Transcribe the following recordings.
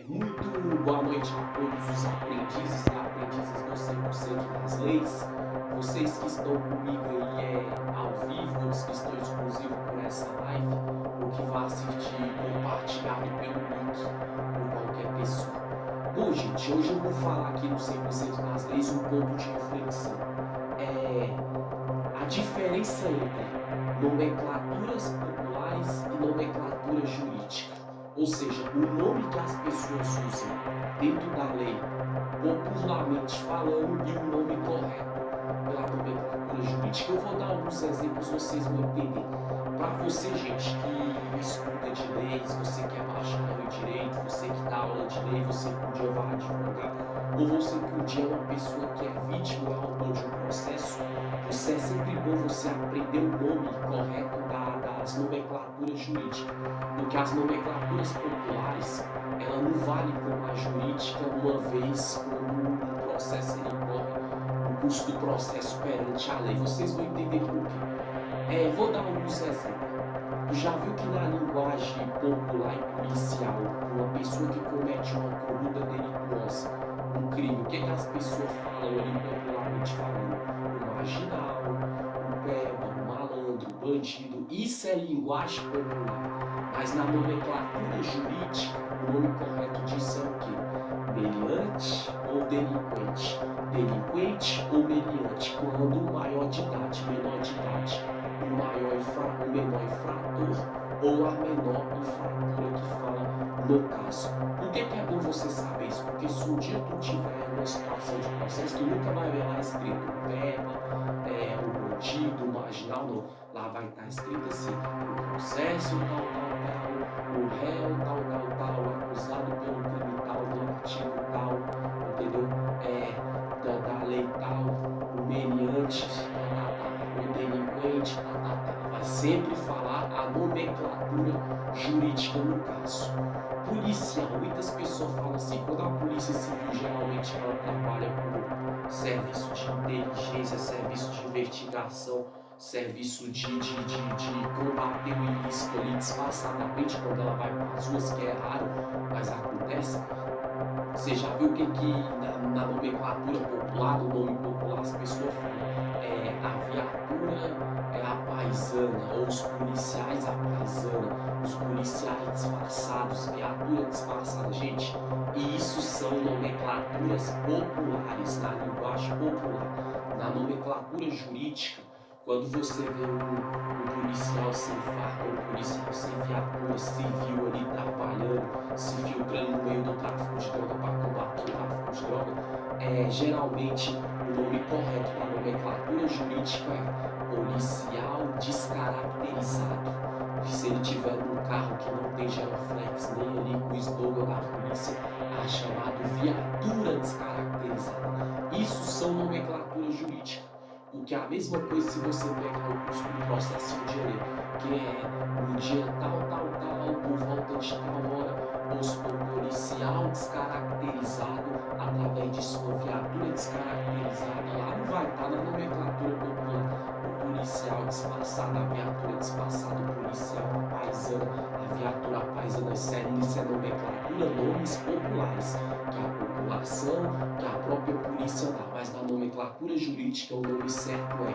Muito boa noite a todos os aprendizes e aprendizes do 100% das leis. Vocês que estão comigo aí ao vivo, os que estão exclusivos por essa live, ou que vai assistir compartilhado pelo link por qualquer pessoa. Bom, gente, hoje eu vou falar aqui no 100% das leis um ponto de reflexão. A diferença entre nomenclaturas populares e nomenclatura jurídica. Ou seja, o nome que as pessoas usam dentro da lei, popularmente falando, e o nome correto pela nomenclatura jurídica. Eu vou dar alguns exemplos, vocês vão entender. Para você, gente, que estuda de leis, você que é bacharel em direito, você que dá aula de lei, você que um dia vai advogar, ou você que um dia é uma pessoa que é vítima ou é autor de um processo, é sempre bom você aprender o nome correto das nomenclaturas jurídicas, porque as nomenclaturas populares, ela não vale como a jurídica uma vez quando um processo ele corre, o custo do processo perante a lei. Vocês vão entender por quê. Vou dar alguns exemplos. Tu já viu que na linguagem popular e policial, uma pessoa que comete uma conduta delituosa, um crime, o que as pessoas falam ali popularmente falando? O marginal, o peba, o malandro, o bandido, isso é linguagem popular. Mas na nomenclatura jurídica, o nome correto disso é o quê? Meliante ou delinquente? Delinquente ou meliante? Quando o maior de idade, menor de idade, o menor infrator ou a menor infratora que fala no caso. Por que é bom você saber isso? Porque se um dia tu tiver uma situação de processo, tu nunca vai ver lá escrito o peba, o bandido, o marginal, não. Lá vai estar escrito assim, o processo tal, o réu tal, o acusado pelo crime tal, no artigo tal, entendeu? Da lei tal, o meliante, o delinquente, vai sempre falar a nomenclatura jurídica no caso. Policial, muitas pessoas falam assim, quando a polícia civil geralmente ela trabalha com serviço de inteligência, serviço de investigação, serviço de combater o ilícito ali disfarçadamente quando ela vai para as ruas, que é raro, mas acontece. Você já viu o que na nomenclatura popular, no nome popular, as pessoas falam? A viatura é a paisana, ou os policiais a paisana, os policiais disfarçados, viatura disfarçada, gente. E isso são nomenclaturas populares, na linguagem popular. Na nomenclatura jurídica, quando você vê um policial sem farda, um policial sem viatura, civil ali trabalhando, se filtrando no meio do tráfico de droga para combater o tráfico de droga, geralmente o nome correto para a nomenclatura jurídica é policial descaracterizado. Se ele tiver num carro que não tem geroflex, nem ali com o slogan da polícia, é chamado viatura descaracterizada. Isso são nomenclaturas jurídicas. Porque é a mesma coisa se você pegar o curso do processo de lei, que é no dia tal, por volta de tal hora, o policial descaracterizado através de sua viatura descaracterizada, lá não vai estar na nomenclatura popular. O policial disfarçado, a viatura disfarçada, o policial paisana, a viatura paisana, isso é nomenclatura, nomes populares, que a população, que a própria polícia dá, mas na nomenclatura jurídica o nome certo é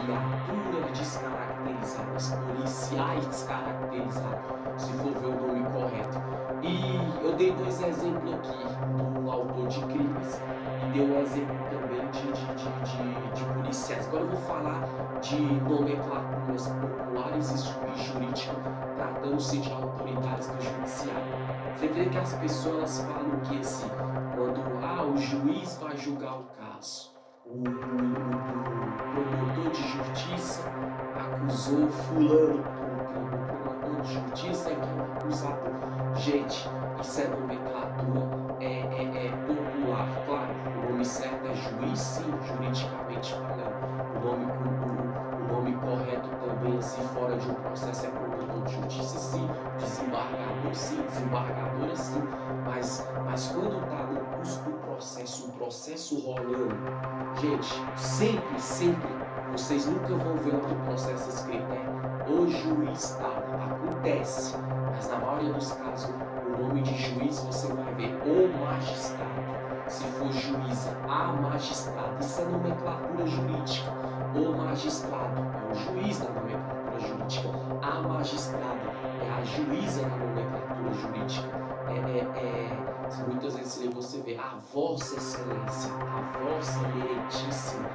viatura descaracterizada, os policiais descaracterizados, se for ver o nome correto. E eu dei dois exemplos aqui do autor de crimes e dei um exemplo também de policiais. Agora eu vou falar de nomenclaturas populares e jurídicas tratando-se de autoridades do judiciário. Você vê que as pessoas falam que assim, quando o juiz vai julgar o caso, o promotor de justiça acusou fulano por crime, o promotor de justiça é que é o acusador. Gente, isso é nomenclatura popular, claro, o nome certo é juiz, sim, juridicamente falando. O nome correto também, assim, fora de um processo, é promotor de justiça, sim, desembargadora, sim, mas quando está no curso do processo, o processo rolando, gente, sempre, vocês nunca vão ver lá no processo escrito, o juiz tal, acontece, mas na maioria dos casos, o nome de juiz você vai ver a magistrado. Isso é nomenclatura jurídica. O magistrado é o juiz da nomenclatura jurídica. A magistrada é a juíza da nomenclatura jurídica. Muitas vezes você vê a Vossa Excelência, a Vossa Meritíssima,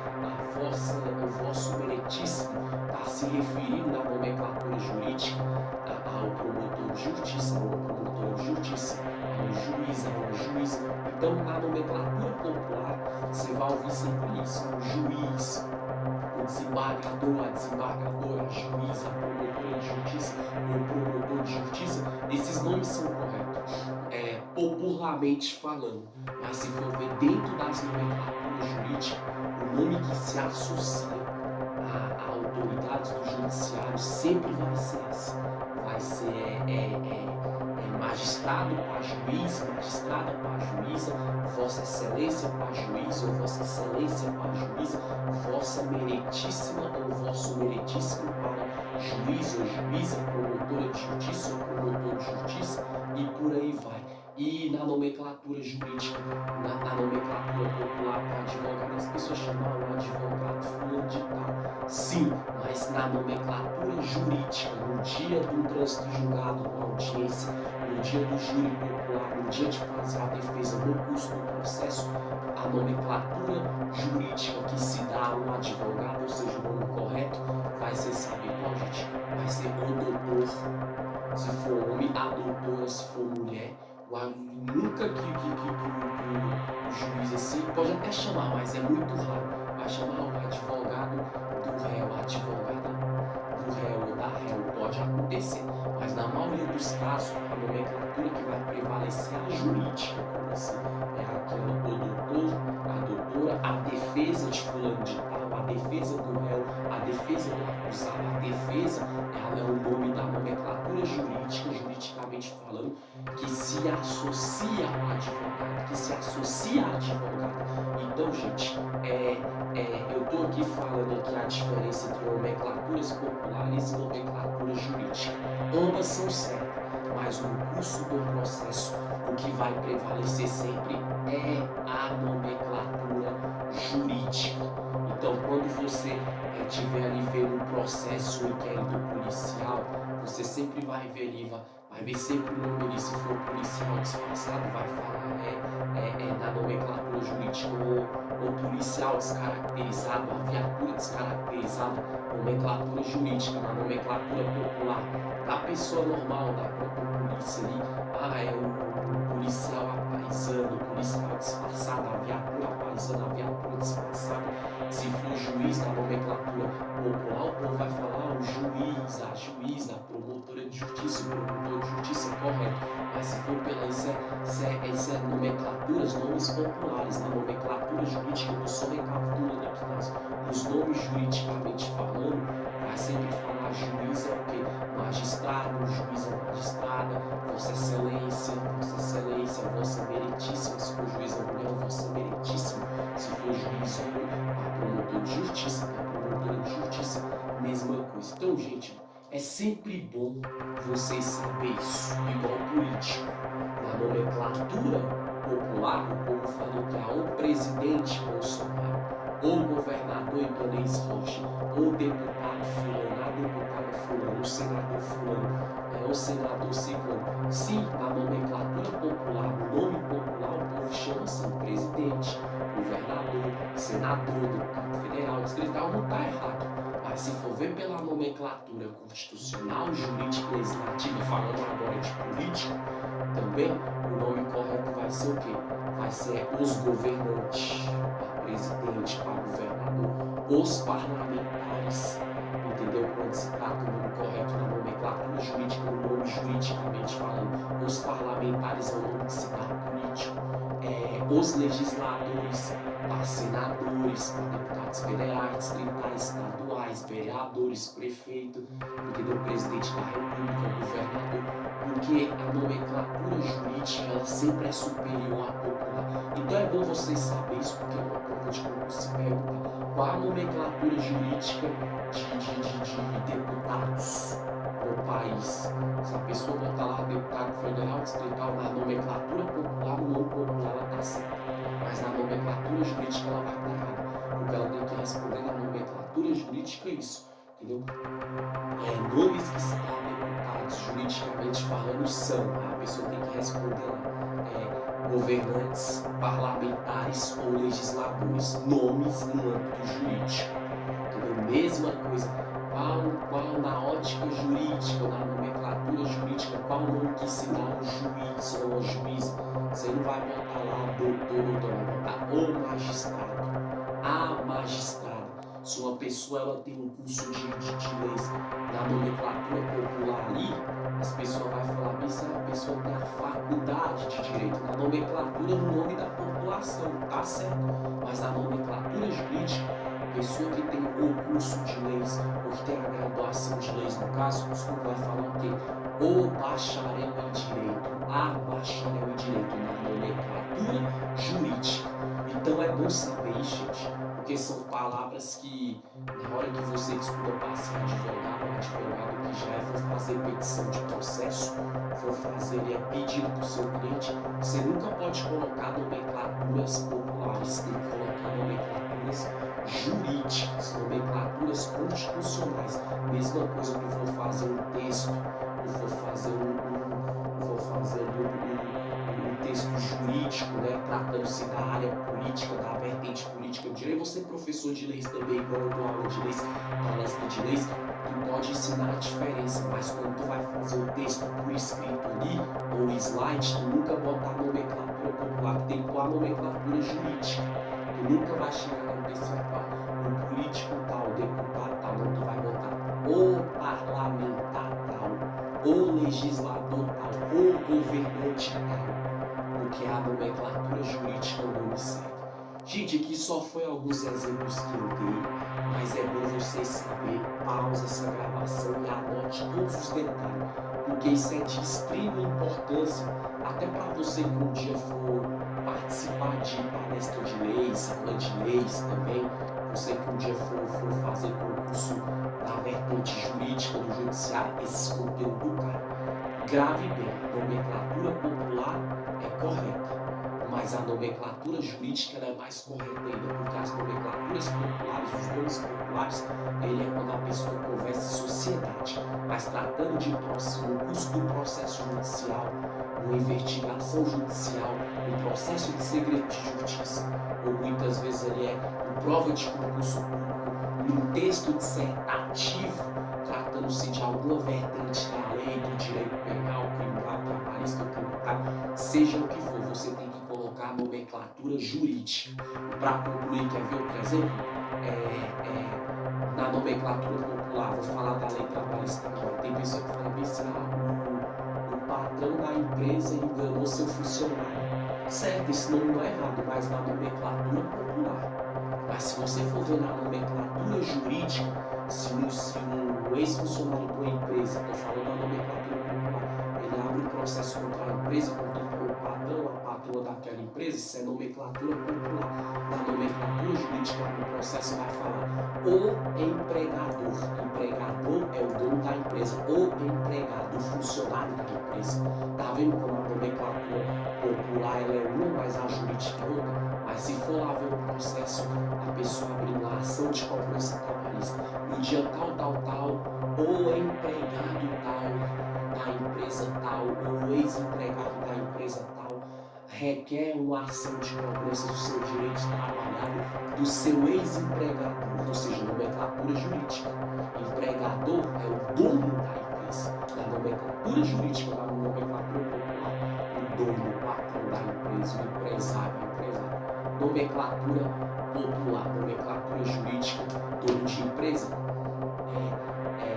o Vosso Meritíssimo, está se referindo na nomenclatura jurídica ao promotor de justiça, ao promotor de justiça, ao juiz, ao juiz. Então, na nomenclatura popular, você vai ouvir sempre isso: o juiz, o desembargador, a desembargadora, a juíza, a promotora de justiça, o promotor de justiça. Esses nomes são corretos, popularmente falando, mas se for ver dentro das nomenclaturas jurídicas, o nome que se associa a autoridades do judiciário sempre vai ser esse. Vai ser magistrado para juiz, magistrada para juíza, Vossa Excelência para juiz, ou Vossa Excelência para juíza, Vossa Meritíssima ou Vosso Meritíssimo para juiz ou juíza, promotora de justiça ou promotor de justiça, e por aí vai. E na nomenclatura jurídica, na nomenclatura popular para advogado, as pessoas chamam o advogado fulano de tal. Sim, mas na nomenclatura jurídica, no dia do trânsito julgado, na audiência, no dia do júri popular, no dia de fazer a defesa no curso do processo, a nomenclatura jurídica que se dá a um advogado, ou seja, o nome correto, vai ser, sabe qual, gente? Vai ser o doutor, se for homem, a doutora, se for mulher. Nunca que o juiz assim, pode até chamar, mas é muito raro, vai chamar o advogado do réu, a advogada do réu ou da réu, pode acontecer, mas na maioria dos casos, a nomenclatura que vai prevalecer é a jurídica, como assim, é aquela, o doutor, a doutora, a defesa de fulano de tal, a defesa do réu, a defesa do acusado, a defesa, ela é o nome da nomenclatura jurídica, juridicamente falando, que se associa ao advogado, que se associa a advogado. Então, gente, eu estou aqui falando aqui a diferença entre nomenclaturas populares e nomenclatura jurídica. Ambas são certas, mas no curso do processo, o que vai prevalecer sempre é a nomenclatura jurídica. Então, quando você estiver ali vendo um processo, um inquérito policial, você sempre vai ver ali, vai ver sempre o nome ali. Se for policial disfarçado, vai falar na nomenclatura jurídica, ou policial descaracterizado, a viatura descaracterizada, nomenclatura jurídica. Na nomenclatura popular da pessoa normal, da própria polícia ali, é o policial apaisando, o policial disfarçado, a viatura apaisando, a viatura disfarçada. Se for juiz, na nomenclatura popular, o povo vai falar o juiz, a juíza, a promotora de justiça, o promotor de justiça, correto. Mas se for pela isso é nomenclaturas, nomes populares, na nomenclatura jurídica, eu só recapitulando aqui nos nomes juridicamente falando, vai sempre falar juiz é o quê? Magistrado, juiz é magistrada, Vossa Excelência, Vossa Meritíssima, se for juiz é mulher, Vossa Meritíssima, se for juiz a promotor de justiça, a promotora de justiça, mesma coisa. Então, gente, é sempre bom vocês saberem isso, igual político. Na nomenclatura popular, o povo falou que é o presidente Bolsonaro, ou o governador Ibanez Rocha, ou o deputado fulano, a deputada fulano, o senador fulano, o senador ciclano. Sim, na nomenclatura popular, o nome popular, o povo chama assim presidente, governador, senador, deputado federal, distrital, não está errado. Mas se for ver pela nomenclatura constitucional, jurídica e legislativa, falando agora de política, também o nome correto vai ser o quê? Vai ser os governantes, para presidente, para governador, os parlamentares, entendeu? Quando se trata do nome correto na nomenclatura jurídica, o nome juridicamente falando, os parlamentares é o nome que se dá político, os legisladores, para senadores, para deputados federais, distritais, estaduais, vereadores, prefeito, entendeu? Presidente da república, governador, porque a nomenclatura jurídica ela sempre é superior à popular. Então é bom vocês saberem isso, porque é uma prova de como se pergunta qual a nomenclatura jurídica de deputados no país. Se a pessoa botar lá deputado federal, distrital, na nomenclatura popular, o nome popular ela está certa. Mas na nomenclatura jurídica jurídica isso, entendeu? Nomes que estão deputados juridicamente falando são, a pessoa tem que responder lá, governantes, parlamentares ou legisladores, nomes no âmbito jurídico, entendeu? Mesma coisa, qual na ótica jurídica, na nomenclatura jurídica, qual nome que se dá ao juiz ou ao juiz? Você não vai botar lá doutor, vai botar o magistrado, a magistrada. Se uma pessoa ela tem um curso de leis na nomenclatura popular ali, as pessoas vão falar, mas a pessoa tem a faculdade de direito. Na nomenclatura, no nome da população, tá certo? Mas na nomenclatura jurídica, a pessoa que tem o curso de leis, ou que tem a graduação de leis, no caso, vai falar o quê? O bacharel em direito, a bacharel em direito, na nomenclatura jurídica. Então é bom saber, gente, porque são palavras que, na hora que você estuda para ser advogado que já for fazer petição de processo, for fazer pedido para o seu cliente, você nunca pode colocar nomenclaturas populares, tem que colocar nomenclaturas jurídicas, nomenclaturas constitucionais. Mesma coisa que eu for fazer um texto, eu for fazer um texto jurídico, né, tratando-se da área política, da vertente política do direito. Você, professor de leis também, quando eu dou aula de leis, palestra de leis, tu pode ensinar a diferença, mas quando tu vai fazer o texto por escrito ali, ou slide, tu nunca botar nomenclatura popular, tu tem que pôr a nomenclatura jurídica. Tu nunca vai chegar no texto e vai falar o político tal, o deputado tal, não, tu vai botar o parlamentar tal, o legislador tal, o governante tal, porque a nomenclatura jurídica não me segue. Gente, aqui só foi alguns exemplos que eu dei, mas é bom você saber, pausa essa gravação e anote todos os detalhes, porque isso é de extrema importância, até para você que um dia for participar de palestra de leis, aula de leis também, você que um dia for fazer concurso da vertente jurídica do judiciário, esses conteúdos, cara, grave bem, nomenclatura popular é correta, mas a nomenclatura jurídica ela é mais correta ainda, porque as nomenclaturas populares, os nomes populares, ele é quando a pessoa conversa em sociedade, mas tratando de no curso do processo judicial, uma investigação judicial, um processo de segredo de justiça, ou muitas vezes ele é uma prova de concurso público, um texto dissertativo, tratando-se de alguma vertente da lei, do direito penal, criminal, trabalhista, tributário, seja o que for, você tem que colocar a nomenclatura jurídica. Para concluir, quer ver outro exemplo? Na nomenclatura popular, vou falar da lei trabalhista, tem pessoa que fala assim, o patrão da empresa enganou seu funcionário. Certo, esse nome não é errado, mas na nomenclatura popular. Mas se você for ver na nomenclatura jurídica, se um ex-funcionário de uma empresa, estou falando da nomenclatura popular, ele abre um processo contra a empresa, contra o patrão, a patroa daquela empresa, isso é nomenclatura popular. Na nomenclatura jurídica, no processo vai falar o empregador. Empregador é o dono da empresa, o empregado, o funcionário da empresa. Tá vendo como a nomenclatura popular ela é uma, mas a jurídica é outra? Mas se for lá ver o processo, a pessoa abrir uma ação de cobrança trabalhista, no dia tal, o empregado tal, da empresa tal, o ex-empregado da empresa tal, requer uma ação de cobrança do seu direito trabalhado do seu ex-empregador, ou seja, nomenclatura jurídica. Empregador é o dono da empresa. Na nomenclatura jurídica, na nomenclatura popular, o dono, o patrão da empresa, o empresário. Nomenclatura popular, nomenclatura jurídica, dono de empresa,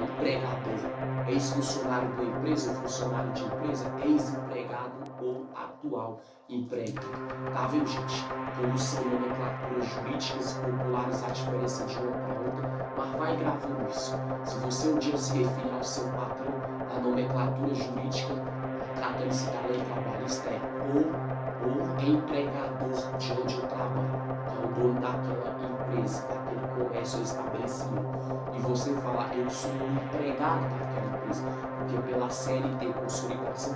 empregador, ex-funcionário da empresa, funcionário de empresa, ex-empregado ou atual empregado. Tá vendo, gente? Como são nomenclaturas jurídicas e populares, a diferença de uma para outra, mas vai gravando isso. Se você um dia se referir ao seu patrão, a nomenclatura jurídica, tratando-se da lei trabalhista, é o empregador de onde eu trabalho, que é o dono daquela empresa, daquele comércio ou estabelecimento. E você falar, eu sou um empregado daquela empresa, porque pela CLT, Consolidação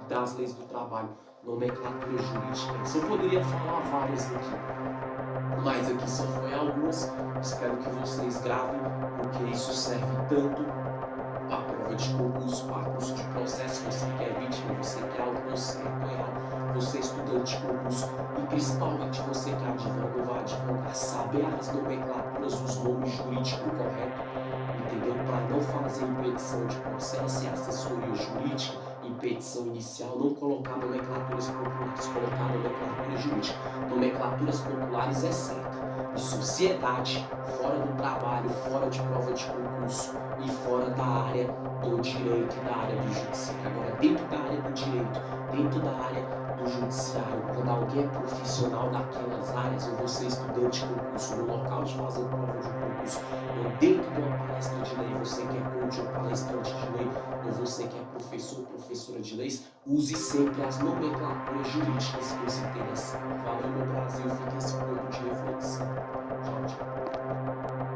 das Leis do Trabalho, nomenclatura jurídica. Eu poderia falar várias aqui, mas aqui só foi algumas. Espero que vocês gravem, porque isso serve tanto para prova de concurso, para curso de processo, você que é vítima, você que é autoconceito real, você estudante de concurso e principalmente você que é advogado ou vai advogar, saber as nomenclaturas, os nomes jurídicos corretos, entendeu? Para não fazer impedição de processo e assessoria jurídica, impedição inicial, não colocar nomenclaturas populares, colocar nomenclatura jurídica. Nomenclaturas populares é certo. E sociedade, fora do trabalho, fora de prova de concurso e fora da área do direito e da área do judiciário. Agora, dentro da área do direito, dentro da área do judiciário, quando alguém é profissional daquelas áreas, ou você é estudante de concurso, no local de fazer prova de concurso, ou dentro de uma palestra de lei, você que é coach ou palestrante de lei, ou você que é professor ou professora de leis, use sempre as nomenclaturas jurídicas que você tem nessa. Valeu, meu Brasil, fica esse ponto de reflexão. Tchau, tchau.